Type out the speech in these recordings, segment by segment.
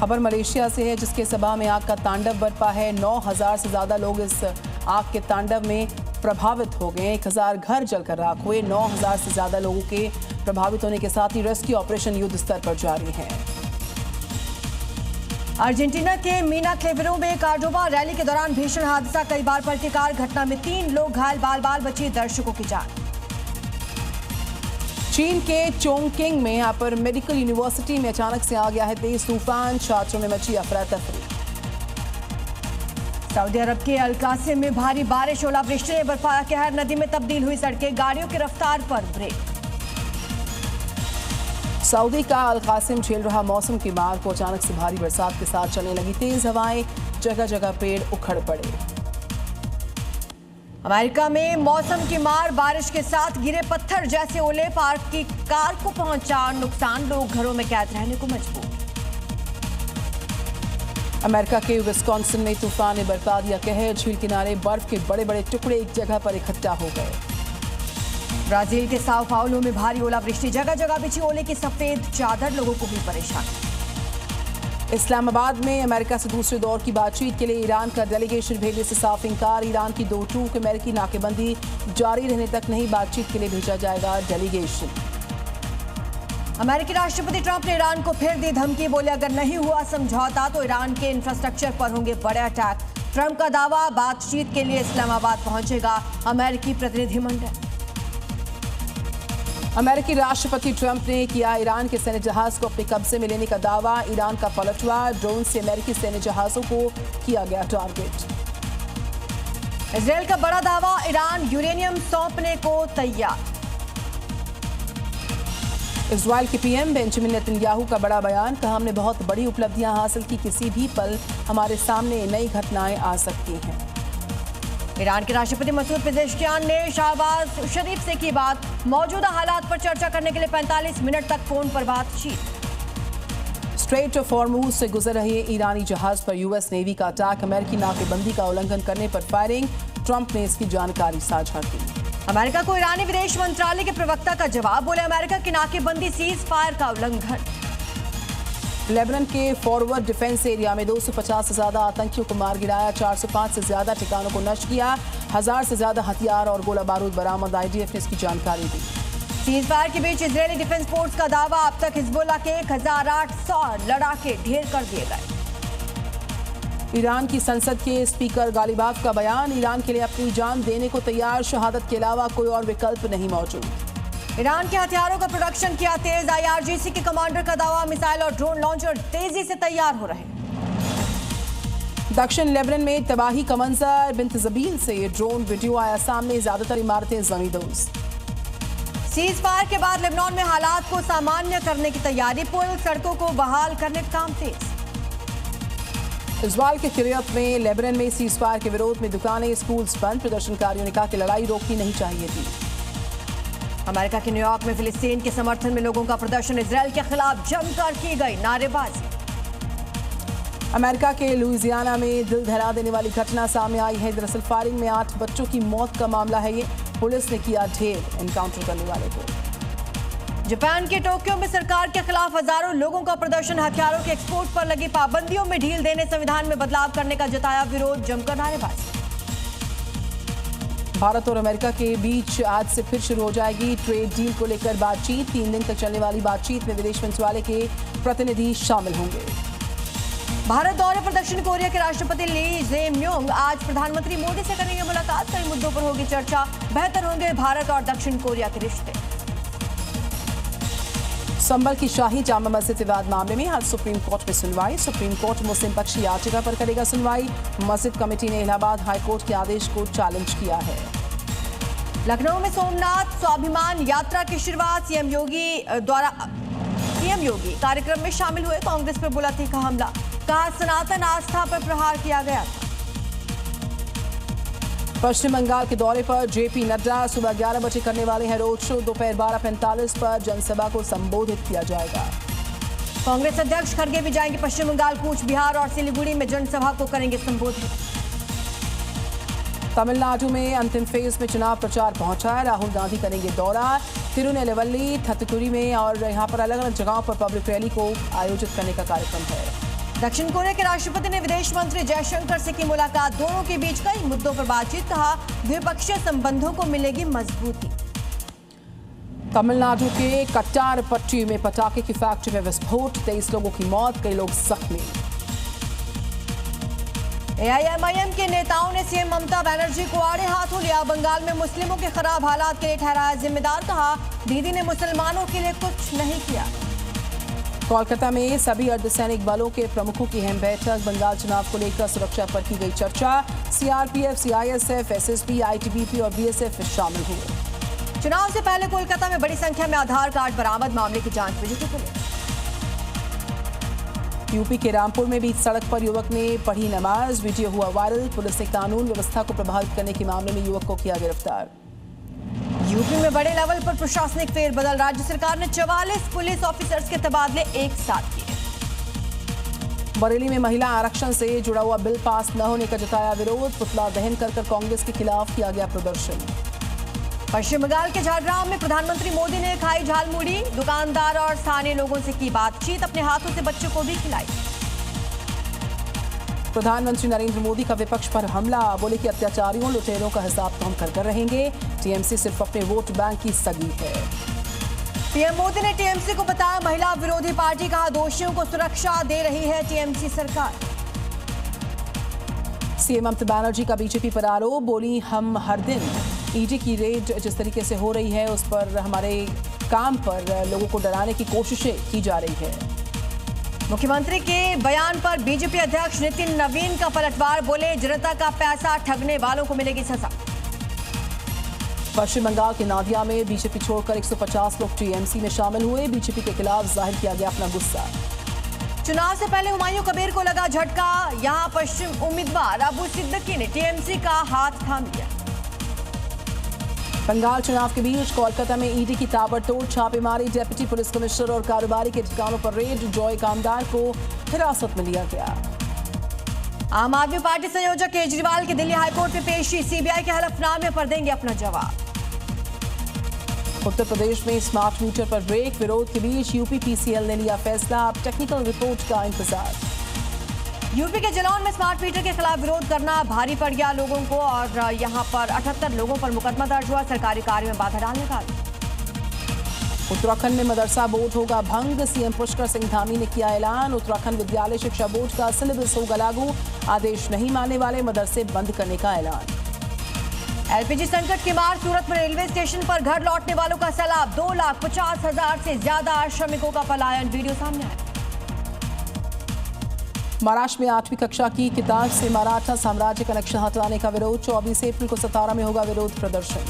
खबर मलेशिया से है, जिसके सभा में आग का तांडव बरपा है। 9,000 से ज्यादा लोग इस आग के तांडव में प्रभावित हो गए। 1,000 घर जलकर राख हुए। 9,000 से ज्यादा लोगों के प्रभावित होने के साथ ही रेस्क्यू ऑपरेशन युद्ध स्तर पर जारी है। अर्जेंटीना के मीना क्लेवेरो में कार्डोबा रैली के दौरान भीषण हादसा, कई बार पलटी कार, घटना में 3 लोग घायल, बाल बची दर्शकों की जान। चीन के चोंगकिंग में यहाँ पर मेडिकल यूनिवर्सिटी में अचानक से आ गया है तेज तूफान, छात्रों में मची अफरा तफरी। सऊदी अरब के अल कासिम में भारी बारिश, ओलावृष्टि ने बर्फाया कहर, नदी में तब्दील हुई सड़कें, गाड़ियों की रफ्तार पर ब्रेक। सऊदी का अल कासिम झेल रहा मौसम की मार को, अचानक से भारी बरसात के साथ चलने लगी तेज हवाएं, जगह जगह पेड़ उखड़ पड़े। अमेरिका में मौसम की मार, बारिश के साथ गिरे पत्थर जैसे ओले, पार्क की कार को पहुंचा नुकसान, लोग घरों में कैद रहने को मजबूर। अमेरिका के विस्कॉन्सिन में तूफान ने बरपा दिया कहर, झील किनारे बर्फ के बड़े बड़े टुकड़े एक जगह पर इकट्ठा हो गए। ब्राजील के साओ पाउलो में भारी ओलावृष्टि, जगह जगह बिछी ओले की सफेद चादर, लोगों को हुई परेशानी। इस्लामाबाद में अमेरिका से दूसरे दौर की बातचीत के लिए ईरान का डेलीगेशन भेजने से साफ इंकार। ईरान की 2 टूक अमेरिकी नाकेबंदी जारी रहने तक नहीं बातचीत के लिए भेजा जाएगा डेलीगेशन। अमेरिकी राष्ट्रपति ट्रंप ने ईरान को फिर दी धमकी, बोले अगर नहीं हुआ समझौता तो ईरान के इंफ्रास्ट्रक्चर पर होंगे बड़े अटैक। ट्रंप का दावा, बातचीत के लिए इस्लामाबाद पहुंचेगा अमेरिकी प्रतिनिधिमंडल। अमेरिकी राष्ट्रपति ट्रंप ने किया ईरान के सैन्य जहाज को अपने कब्जे में लेने का दावा। ईरान का पलटवार, ड्रोन से अमेरिकी सैन्य जहाजों को किया गया टारगेट। इजरायल का बड़ा दावा, ईरान यूरेनियम सौंपने को तैयार। इजरायल के पीएम बेंजामिन नेतन्याहू का बड़ा बयान, कहा हमने बहुत बड़ी उपलब्धियां हासिल की, किसी भी पल हमारे सामने नई घटनाएं आ सकती हैं। ईरान के राष्ट्रपति मसूद पेजेश्कियान ने शहबाज शरीफ से की बात, मौजूदा हालात पर चर्चा करने के लिए 45 मिनट तक फोन पर बातचीत। स्ट्रेट ऑफ हॉर्मुज से गुजर रहे ईरानी जहाज पर यूएस नेवी का अटैक, अमेरिकी नाकेबंदी का उल्लंघन करने पर फायरिंग, ट्रंप ने इसकी जानकारी साझा की। अमेरिका को ईरानी विदेश मंत्रालय के प्रवक्ता का जवाब, बोले अमेरिका की नाकेबंदी सीज फायर का उल्लंघन। लेबनान के फॉरवर्ड डिफेंस एरिया में 250 से ज्यादा आतंकियों को मार गिराया, 405 से ज्यादा ठिकानों को नष्ट किया, 1000 से ज्यादा हथियार और गोला बारूद बरामद, आईडीएफ ने इसकी जानकारी दी। सीज फायर के बीच इजरायली डिफेंस फोर्स का दावा, अब तक हिजबुल्लाह के 1800 लड़ाके ढेर कर दिए गए। ईरान की संसद के स्पीकर गालिबाफ का बयान, ईरान के लिए अपनी जान देने को तैयार, शहादत के अलावा कोई और विकल्प नहीं मौजूद। ईरान के हथियारों का प्रोडक्शन किया तेज, आईआरजीसी के कमांडर का दावा, मिसाइल और ड्रोन लॉन्चर तेजी से तैयार हो रहे। दक्षिण लेबनान में तबाही का मंजर, बिन्त जबील से ड्रोन वीडियो आया सामने, ज्यादातर इमारतें जमींदोज। सीज फायर के बाद लेबनान में हालात को सामान्य करने की तैयारी, पुल सड़कों को बहाल करने का काम तेज। इजरायल के किरियत में लेबनान में सीज फायर के विरोध में दुकानें, स्कूल्स बंद, प्रदर्शनकारियों ने कहा कि लड़ाई रोकनी नहीं चाहिए थी। अमेरिका के न्यूयॉर्क में फिलिस्तीन के समर्थन में लोगों का प्रदर्शन, इजरायल के खिलाफ जमकर की गई नारेबाजी। अमेरिका के लुइजियाना में दिल दहला देने वाली घटना सामने आई है। दरअसल फायरिंग में 8 बच्चों की मौत का मामला है ये, पुलिस ने किया ढेर एनकाउंटर करने वाले को। जापान के टोक्यो में सरकार के खिलाफ हजारों लोगों का प्रदर्शन, हथियारों के एक्सपोर्ट पर लगी पाबंदियों में ढील देने, संविधान में बदलाव करने का जताया विरोध, जमकर नारेबाजी। भारत और अमेरिका के बीच आज से फिर शुरू हो जाएगी ट्रेड डील को लेकर बातचीत। 3 दिन तक चलने वाली बातचीत में विदेश मंत्रालय के प्रतिनिधि शामिल होंगे। भारत दौरे पर दक्षिण कोरिया के राष्ट्रपति ली जे-म्यूंग आज प्रधानमंत्री मोदी से करेंगे मुलाकात, कई मुद्दों पर होगी चर्चा, बेहतर होंगे भारत और दक्षिण कोरिया के रिश्ते। संभल की शाही जामा मस्जिद विवाद मामले में आज सुप्रीम कोर्ट में सुनवाई। सुप्रीम कोर्ट मुस्लिम पक्ष की याचिका पर करेगा सुनवाई। मस्जिद कमेटी ने इलाहाबाद हाईकोर्ट के आदेश को चैलेंज किया है। लखनऊ में सोमनाथ स्वाभिमान यात्रा की शुरुआत, सीएम योगी कार्यक्रम में शामिल हुए, कांग्रेस पर बोला तीखा हमला, कहा सनातन आस्था पर प्रहार किया गया था। पश्चिम बंगाल के दौरे पर जेपी नड्डा सुबह 11 बजे करने वाले हैं रोड शो, दोपहर 12:45 पर जनसभा को संबोधित किया जाएगा। कांग्रेस अध्यक्ष खड़गे भी जाएंगे पश्चिम बंगाल, कूच बिहार और सिलीगुड़ी में जनसभा को करेंगे संबोधित। तमिलनाडु में अंतिम फेज में चुनाव प्रचार पहुंचा है, राहुल गांधी करेंगे दौरा, तिरुनेलवेली, थत्तुकुडी में और यहां पर अलग अलग जगहों पर पब्लिक रैली को आयोजित करने का कार्यक्रम है। दक्षिण कोरिया के राष्ट्रपति ने विदेश मंत्री जयशंकर से की मुलाकात। दोनों के बीच कई मुद्दों पर बातचीत, कहा द्विपक्षीय संबंधों को मिलेगी मजबूती। तमिलनाडु के कट्टारपट्टी में पटाखे की फैक्ट्री में विस्फोट, 23 लोगों की मौत, कई लोग जख्मी। एआईएमआईएम के नेताओं ने सीएम ममता बनर्जी को आड़े हाथों लिया। बंगाल में मुस्लिमों के खराब हालात के लिए ठहराया जिम्मेदार, कहा दीदी ने मुसलमानों के लिए कुछ नहीं किया। कोलकाता में सभी अर्धसैनिक बलों के प्रमुखों की अहम बैठक, बंगाल चुनाव को लेकर सुरक्षा पर की गई चर्चा। सीआरपीएफ, सीआईएसएफ, एसएसबी, आईटीबीपी और बीएसएफ शामिल हुए। चुनाव से पहले कोलकाता में बड़ी संख्या में आधार कार्ड बरामद, मामले की जांच में जुटी पुलिस। यूपी के रामपुर में भी सड़क पर युवक ने पढ़ी नमाज, वीडियो हुआ वायरल। पुलिस ने कानून व्यवस्था को प्रभावित करने के मामले में युवक को किया गिरफ्तार। यूपी में बड़े लेवल पर प्रशासनिक फेरबदल, राज्य सरकार ने 44 पुलिस ऑफिसर्स के तबादले एक साथ किए। बरेली में महिला आरक्षण से जुड़ा हुआ बिल पास न होने का जताया विरोध, पुतला दहन कर कांग्रेस के खिलाफ किया गया प्रदर्शन। पश्चिम बंगाल के झारग्राम में प्रधानमंत्री मोदी ने खाई झालमुड़ी, दुकानदार और स्थानीय लोगों से की बातचीत, अपने हाथों से बच्चों को भी खिलाई। प्रधानमंत्री नरेंद्र मोदी का विपक्ष पर हमला, बोले कि अत्याचारियों लुटेरों का हिसाब तो हम कर रहेंगे, टीएमसी सिर्फ अपने वोट बैंक की सगी है। पीएम मोदी ने टीएमसी को बताया महिला विरोधी पार्टी, कहा दोषियों को सुरक्षा दे रही है टीएमसी सरकार। सीएम ममता बनर्जी का बीजेपी पर आरोप, बोली हम हर दिन ईडी की रेड जिस तरीके से हो रही है उस पर हमारे काम पर लोगों को डराने की कोशिशें की जा रही है। मुख्यमंत्री के बयान पर बीजेपी अध्यक्ष नितिन नवीन का पलटवार, बोले जनता का पैसा ठगने वालों को मिलेगी सजा। पश्चिम बंगाल के नादिया में बीजेपी छोड़कर 150 लोग टीएमसी में शामिल हुए, बीजेपी के खिलाफ जाहिर किया गया अपना गुस्सा। चुनाव से पहले हुमायूं कबीर को लगा झटका, यहां पश्चिम उम्मीदवार अबू सिद्दीकी ने टीएमसी का हाथ थाम लिया। बंगाल चुनाव के बीच कोलकाता में ईडी की ताबड़तोड़ छापेमारी, डेप्यूटी पुलिस कमिश्नर और कारोबारी के ठिकानों पर रेड, जॉय कामदार को हिरासत में लिया गया। आम आदमी पार्टी संयोजक केजरीवाल की दिल्ली हाईकोर्ट में पेशी, सीबीआई के हलफनामे पर देंगे अपना जवाब। उत्तर प्रदेश में स्मार्ट मीटर पर ब्रेक, विरोध के बीच यूपी पीसीएल ने लिया फैसला, अब टेक्निकल रिपोर्ट का इंतजार। यूपी के जलौन में स्मार्ट मीटर के खिलाफ विरोध करना भारी पड़ गया लोगों को और यहां पर 78 लोगों पर मुकदमा दर्ज हुआ, सरकारी कार्य में बाधा डालने का। उत्तराखंड में मदरसा बोर्ड होगा भंग, सीएम पुष्कर सिंह धामी ने किया ऐलान, उत्तराखंड विद्यालय शिक्षा बोर्ड का सिलेबस होगा लागू, आदेश नहीं मानने वाले मदरसे बंद करने का ऐलान। एलपीजी संकट की मार, सूरत में रेलवे स्टेशन पर घर लौटने वालों का सैलाब, 2,50,000 से ज्यादा श्रमिकों का पलायन, वीडियो सामने आया। महाराष्ट्र में 8वीं कक्षा की किताब से मराठा साम्राज्य का नक्शा हटाने का विरोध, 24 अप्रैल को सतारा में होगा विरोध प्रदर्शन।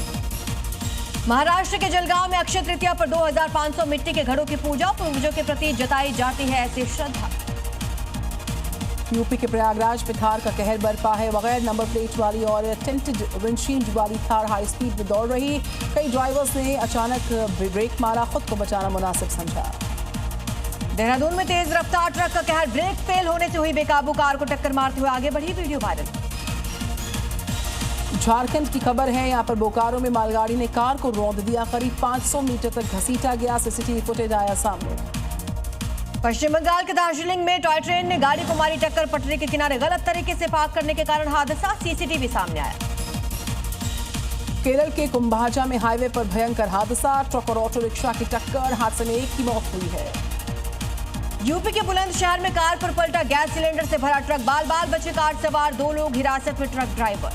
महाराष्ट्र के जलगांव में अक्षय तृतीया पर 2500 मिट्टी के घड़ों की पूजा, पूर्वजों के प्रति जताई जाती है ऐसी श्रद्धा। यूपी के प्रयागराज में थार का कहर बरपा है, बगैर नंबर प्लेट वाली और टिंटेड विंडशील्ड वाली थार हाई स्पीड में दौड़ रही, कई ड्राइवर्स ने अचानक ब्रेक मारा, खुद को बचाना मुनासिब समझा। देहरादून में तेज रफ्तार ट्रक का कहर, ब्रेक फेल होने से हुई बेकाबू कार को टक्कर मारते हुए आगे बढ़ी, वीडियो वायरल। झारखंड की खबर है, यहां पर बोकारो में मालगाड़ी ने कार को रौंद दिया, करीब 500 मीटर तक घसीटा गया, सीसीटीवी फुटेज आया सामने। पश्चिम बंगाल के दार्जिलिंग में टॉय ट्रेन ने गाड़ी को मारी टक्कर, पटरी के किनारे गलत तरीके से पार्क करने के कारण हादसा, सीसीटीवी सामने आया। केरल के कुंभाजा में हाईवे पर भयंकर हादसा, ट्रक और ऑटो रिक्शा की टक्कर, हादसे में एक की मौत हुई है। यूपी के बुलंदशहर में कार पर पलटा गैस सिलेंडर से भरा ट्रक, बाल बाल बचे कार सवार, 2 लोग हिरासत में, ट्रक ड्राइवर।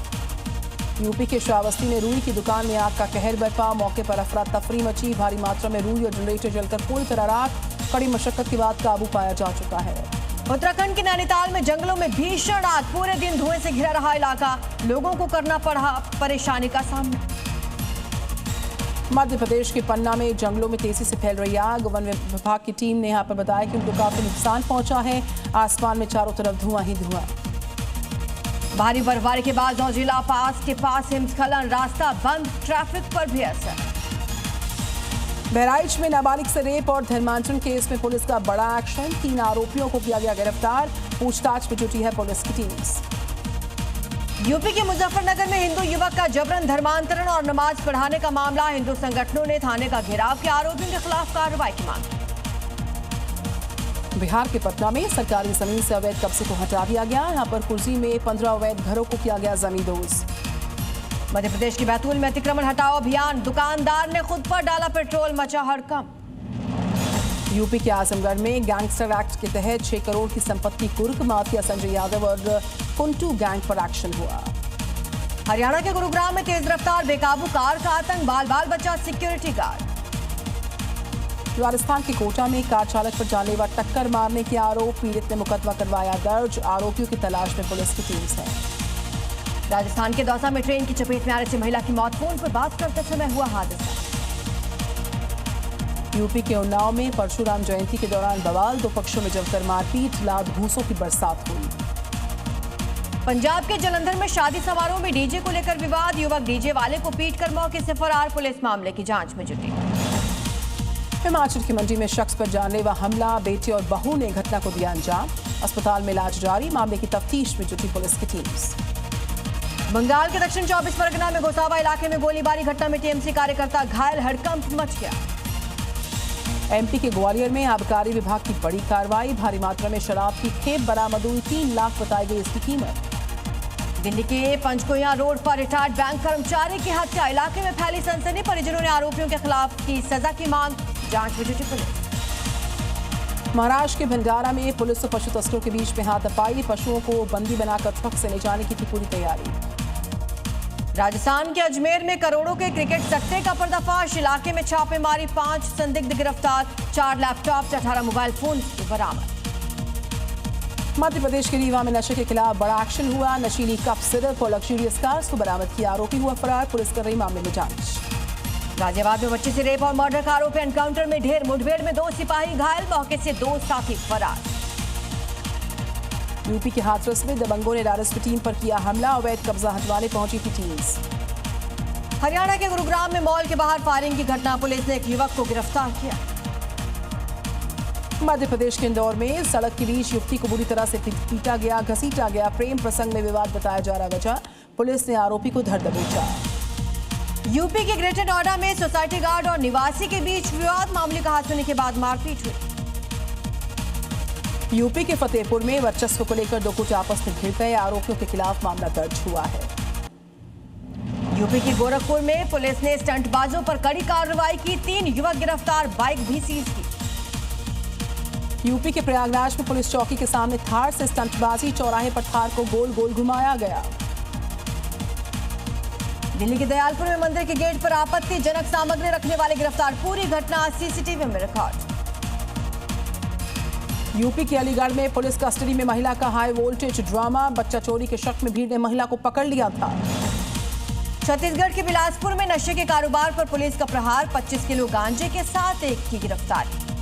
यूपी के श्रावस्ती में रुई की दुकान में आग का कहर बरपा, मौके पर अफरा तफरी मची, भारी मात्रा में रुई और जनरेटर जलकर पूरी तरह राख, कड़ी मशक्कत के बाद काबू पाया जा चुका है। उत्तराखंड के नैनीताल में जंगलों में भीषण आग, पूरे दिन धुएं से घिरा रहा इलाका, लोगों को करना पड़ा परेशानी का सामना। मध्य प्रदेश के पन्ना में जंगलों में तेजी से फैल रही आग, वन विभाग की टीम ने यहां पर बताया कि उनको काफी नुकसान पहुंचा है, आसमान में चारों तरफ धुआं ही धुआं। भारी बर्फबारी के बाद जिला पास के पास हिमस्खलन, रास्ता बंद, ट्रैफिक पर भी असर। बहराइच में नाबालिग से रेप और धर्मांतरण केस में पुलिस का बड़ा एक्शन, 3 आरोपियों को किया गया गिरफ्तार, पूछताछ में जुटी है पुलिस की टीम। यूपी के मुजफ्फरनगर में हिंदू युवक का जबरन धर्मांतरण और नमाज पढ़ाने का मामला, हिंदू संगठनों ने थाने का घेराव किया, आरोपियों के खिलाफ कार्रवाई की मांग। बिहार के पटना में सरकारी जमीन से अवैध कब्जे को हटा दिया गया। यहां पर कुर्सी में 15 अवैध घरों को किया गया जमींदोज। मध्य प्रदेश के बैतूल में अतिक्रमण हटाओ अभियान, दुकानदार ने खुद पर डाला पेट्रोल, मचा हड़कंप। यूपी के आजमगढ़ में गैंगस्टर एक्ट के तहत 6 करोड़ की संपत्ति कुर्क, माफिया संजय यादव और कुंटू गैंग पर एक्शन हुआ। हरियाणा के गुरुग्राम में तेज रफ्तार बेकाबू कार का आतंक, बाल बचा सिक्योरिटी गार्ड। राजस्थान के कोटा में कार चालक पर जानलेवा टक्कर मारने के आरोप, पीड़ित ने मुकदमा करवाया दर्ज। आरोपियों की तलाश में पुलिस की टीम है। राजस्थान के दौसा में ट्रेन की चपेट में आने से महिला की मौत, फोन पर बात करते समय हुआ हादसा। यूपी के उन्नाव में परशुराम जयंती के दौरान बवाल, 2 पक्षों में जमकर मारपीट, लात घूसों की बरसात हुई। पंजाब के जलंधर में शादी समारोह में डीजे को लेकर विवाद, युवक डीजे वाले को पीटकर मौके से फरार, पुलिस मामले की जांच में जुटी। हिमाचल की मंडी में शख्स पर जानलेवा हमला, बेटे और बहू ने घटना को दिया अंजाम। अस्पताल में इलाज जारी, मामले की तफ्तीश में जुटी पुलिस की टीम। बंगाल के दक्षिण 24 परगना में गोसावा इलाके में गोलीबारी घटना में टीएमसी कार्यकर्ता घायल, हड़कंप मच गया। एमपी के ग्वालियर में आबकारी विभाग की बड़ी कार्रवाई, भारी मात्रा में शराब की खेप बरामद हुई, 3 लाख बताई गई इसकी कीमत। दिल्ली के पंचकुला रोड पर रिटायर्ड बैंक कर्मचारी की हत्या, इलाके में फैली सनसनी, परिजनों ने आरोपियों के खिलाफ की सजा की मांग, जांच में जुटी पुलिस। महाराष्ट्र के भंडारा में पुलिस और पशु तस्करों के बीच में हाथापाई, पशुओं को बंदी बनाकर ट्रक से ले जाने की थी पूरी तैयारी। राजस्थान के अजमेर में करोड़ों के क्रिकेट सट्टे का पर्दाफाश, इलाके में छापेमारी, 5 संदिग्ध गिरफ्तार, 4 लैपटॉप से 18 मोबाइल फोन बरामद। मध्य प्रदेश के रीवा में नशे के खिलाफ बड़ा एक्शन हुआ, नशीली कप सिरप और लग्जरियस कार्स को बरामद किया, आरोपी हुआ फरार, पुलिस कर रही मामले में जांच। गाजियाबाद में बच्चे से रेप और मर्डर का आरोप, एनकाउंटर में ढेर, मुठभेड़ में 2 सिपाही घायल, मौके से 2 साथी फरार। यूपी के हाथरस में दबंगों ने राजस्व टीम पर किया हमला, अवैध कब्जा हटवाने पहुंची थी टीम। हरियाणा के गुरुग्राम में मॉल के बाहर फायरिंग की घटना, पुलिस ने एक युवक को गिरफ्तार किया। मध्य प्रदेश के इंदौर में सड़क के बीच युवती को बुरी तरह से पीटा गया, घसीटा गया, प्रेम प्रसंग में विवाद बताया जा रहा वजह, पुलिस ने आरोपी को धर दबोचा। यूपी के ग्रेटर नोएडा में सोसाइटी गार्ड और निवासी के बीच विवाद, मामले का हाथ होने के बाद मारपीट हुई। यूपी के फतेहपुर में वर्चस्व को लेकर 2 गुट आपस में भिड़ गए, आरोपियों के खिलाफ मामला दर्ज हुआ है। यूपी की गोरखपुर में पुलिस ने स्टंटबाजों पर कड़ी कार्रवाई की, 3 युवक गिरफ्तार, बाइक भी सीज की। यूपी के प्रयागराज में पुलिस चौकी के सामने थार से स्टंटबाजी, चौराहे पर थार को गोल गोल घुमाया गया। दिल्ली के दयालपुर में मंदिर के गेट पर आपत्तिजनक सामग्री रखने वाले गिरफ्तार, पूरी घटना सीसीटीवी में रिकॉर्ड। यूपी के अलीगढ़ में पुलिस कस्टडी में महिला का हाई वोल्टेज ड्रामा, बच्चा चोरी के शक में भीड़ ने महिला को पकड़ लिया था। छत्तीसगढ़ के बिलासपुर में नशे के कारोबार पर पुलिस का प्रहार, 25 किलो गांजे के साथ एक की गिरफ्तारी।